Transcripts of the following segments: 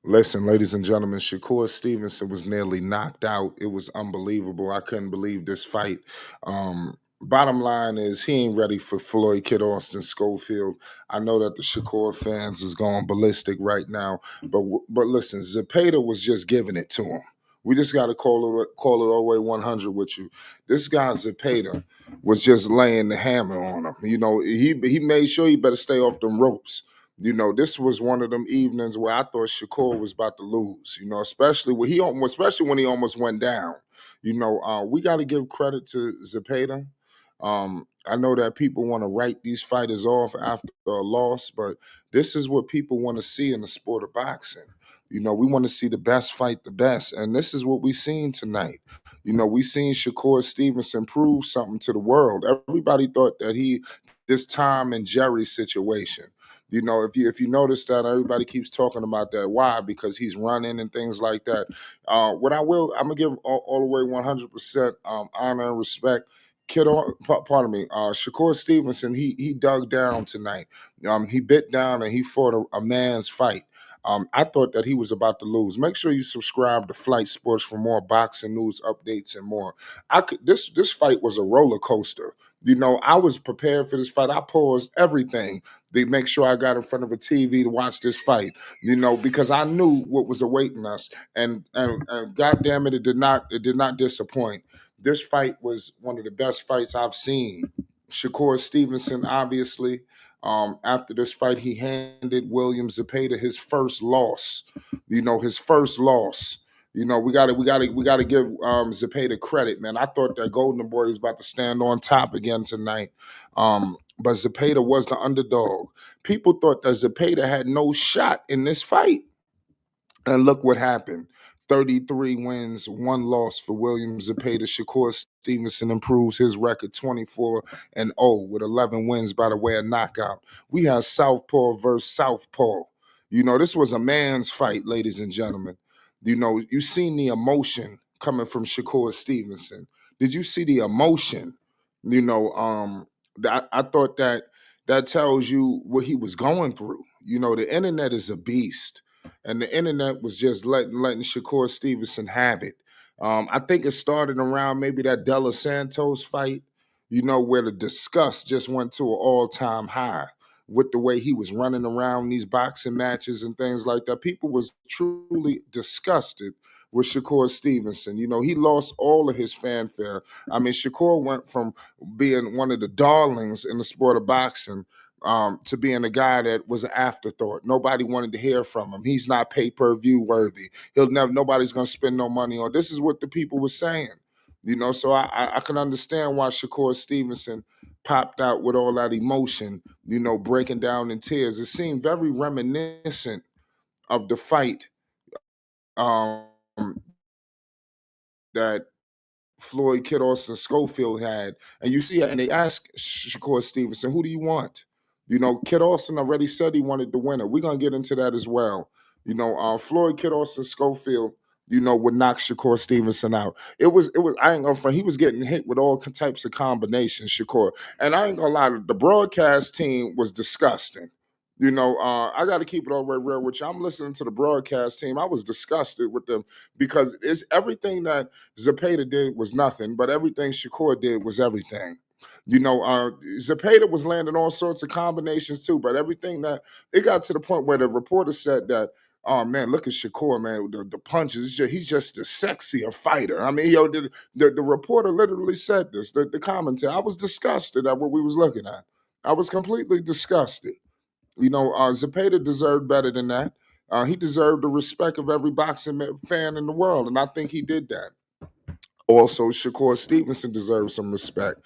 Listen, ladies and gentlemen, Shakur Stevenson was nearly knocked out. It was unbelievable. I couldn't believe this fight. Bottom line is he ain't ready for Floyd Kid Austin Schofield. I know that the Shakur fans is going ballistic right now, but listen, Zepeda was just giving it to him. We just got to call it all the way 100 with you. This guy Zepeda was just laying the hammer on him. He made sure he better stay off them ropes. This was one of them evenings where I thought Shakur was about to lose. Especially when he almost went down. We got to give credit to Zepeda. I know that people want to write these fighters off after a loss, but this is what people want to see in the sport of boxing. We want to see the best fight the best, and this is what we seen tonight. We seen Shakur Stevenson prove something to the world. Everybody thought that this Tom and Jerry situation. If you notice that everybody keeps talking about that, why? Because he's running and things like that. I'm gonna give all the way 100% honor and respect. Pardon me, Shakur Stevenson. He dug down tonight. He bit down and he fought a man's fight. I thought that he was about to lose. Make sure you subscribe to Flight Sports for more boxing news updates and more. This fight was a roller coaster. I was prepared for this fight. I paused everything to make sure I got in front of a TV to watch this fight. Because I knew what was awaiting us, and God damn it, it did not disappoint. This fight was one of the best fights I've seen. Shakur Stevenson, obviously, after this fight, he handed William Zepeda his first loss. His first loss. We gotta give Zepeda credit, man. I thought that Golden Boy was about to stand on top again tonight. But Zepeda was the underdog. People thought that Zepeda had no shot in this fight. And look what happened. 33 wins, one loss for William Zepeda. Shakur Stevenson improves his record 24-0 with 11 wins by the way of knockout. We have Southpaw versus Southpaw. This was a man's fight, ladies and gentlemen. You seen the emotion coming from Shakur Stevenson. Did you see the emotion? I thought that tells you what he was going through. The internet is a beast, and the internet was just letting Shakur Stevenson have it. I think it started around maybe that Della Santos fight, where the disgust just went to an all-time high with the way he was running around these boxing matches and things like that. People was truly disgusted with Shakur Stevenson. He lost all of his fanfare. I mean, Shakur went from being one of the darlings in the sport of boxing to being a guy that was an afterthought. Nobody wanted to hear from him. He's not pay-per-view worthy. Nobody's going to spend no money on. This is what the people were saying. So I can understand why Shakur Stevenson popped out with all that emotion, breaking down in tears. It seemed very reminiscent of the fight um, that Floyd Kid Austin Schofield had. And you see, and they asked Shakur Stevenson, who do you want? Kid Austin already said he wanted the winner. We're going to get into that as well. Floyd Kid Austin Schofield, would knock Shakur Stevenson out. I ain't gonna front, he was getting hit with all types of combinations, Shakur. And I ain't gonna lie, the broadcast team was disgusting. I got to keep it all the way real with you. I'm listening to the broadcast team. I was disgusted with them because it's everything that Zepeda did was nothing, but everything Shakur did was everything. Zepeda was landing all sorts of combinations too, but everything that it got to the point where the reporter said that, oh man, look at Shakur, man, the punches. He's just a sexier fighter. I mean, the reporter literally said this, the commentator. I was disgusted at what we was looking at. I was completely disgusted. Zepeda deserved better than that. He deserved the respect of every boxing fan in the world, and I think he did that. Also, Shakur Stevenson deserves some respect.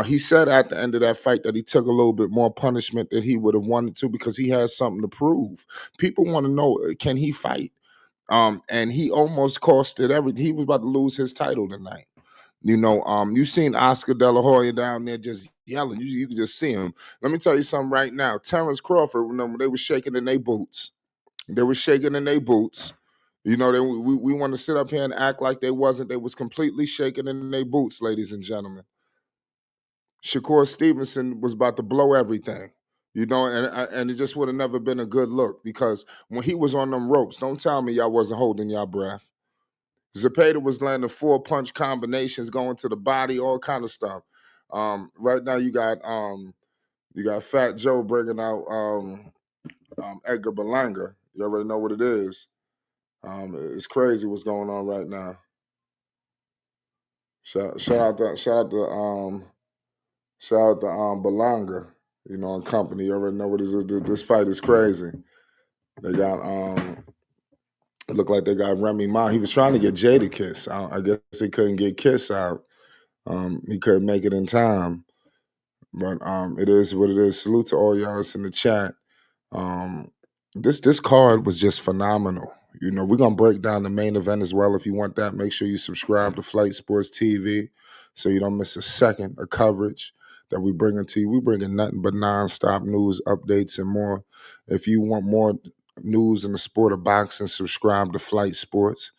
He said at the end of that fight that he took a little bit more punishment than he would have wanted to because he has something to prove. People want to know, can he fight? And he almost costed everything. He was about to lose his title tonight. You seen Oscar De La Hoya down there just yelling. You can just see him. Let me tell you something right now. Terrence Crawford, remember, they were shaking in their boots. They were shaking in their boots. We want to sit up here and act like they wasn't. They was completely shaking in their boots, ladies and gentlemen. Shakur Stevenson was about to blow everything. and it just would have never been a good look because when he was on them ropes, don't tell me y'all wasn't holding y'all breath. Zepeda was landing four punch combinations, going to the body, all kind of stuff. Right now you got Fat Joe bringing out Edgar Berlanga. You already know what it is. It's crazy what's going on right now. Shout out to Berlanga, and company. You already know what it is. This fight is crazy. They got it looked like they got Remy Ma. He was trying to get Jada Kiss. I guess he couldn't get Kiss out. He couldn't make it in time. But it is what it is. Salute to all y'all that's in the chat. Um, this card was just phenomenal. We're gonna break down the main event as well. If you want that, make sure you subscribe to Flight Sports TV so you don't miss a second of coverage that we bringing to you. We bringing nothing but nonstop news, updates, and more. If you want more news in the sport of boxing, subscribe to Flight Sports.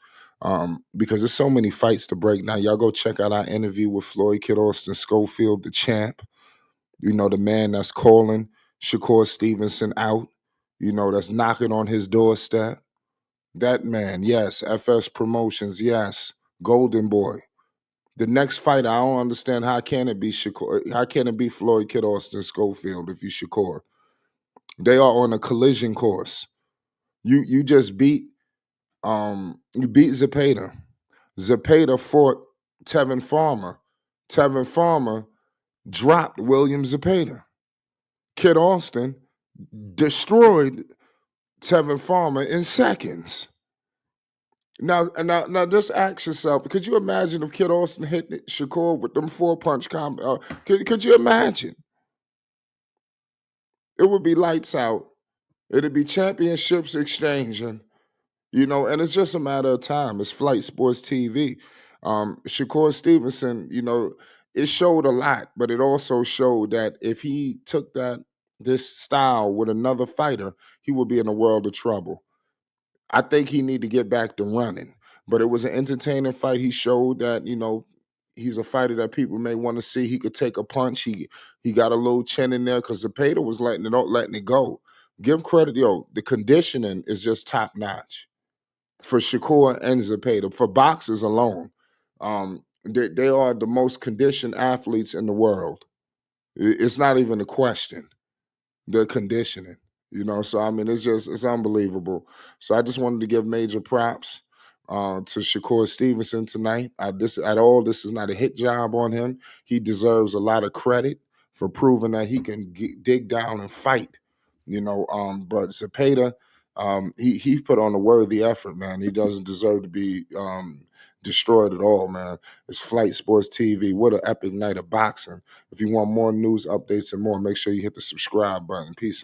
Because there's so many fights to break down. Y'all go check out our interview with Floyd Kid Austin Schofield, the champ. The man that's calling Shakur Stevenson out, that's knocking on his doorstep. That man, yes, FS Promotions, yes, Golden Boy. The next fight, I don't understand how can it be Shakur, how can it be Floyd Kid Austin Schofield if you Shakur? They are on a collision course. You just you beat Zepeda. Zepeda fought Tevin Farmer. Tevin Farmer dropped William Zepeda. Kid Austin destroyed Tevin Farmer in seconds. Now, just ask yourself: could you imagine if Kid Austin hit Shakur with them four punch combo? Could you imagine? It would be lights out. It'd be championships exchanging. And it's just a matter of time. It's Flight Sports TV. Shakur Stevenson, it showed a lot, but it also showed that if he took this style with another fighter, he would be in a world of trouble. I think he need to get back to running. But it was an entertaining fight. He showed that, he's a fighter that people may want to see. He could take a punch. He got a little chin in there because Zepeda was letting it go. Give credit, the conditioning is just top notch for Shakur and Zepeda. For boxers alone, they are the most conditioned athletes in the world. It's not even a question. The conditioning, So I mean, it's unbelievable. So I just wanted to give major props to Shakur Stevenson tonight. This is not a hit job on him. He deserves a lot of credit for proving that he can dig down and fight. But Zepeda, he put on a worthy effort, man. He doesn't deserve to be destroyed at all, man. It's Flight Sports TV. What an epic night of boxing. If you want more news, updates, and more, make sure you hit the subscribe button. Peace out.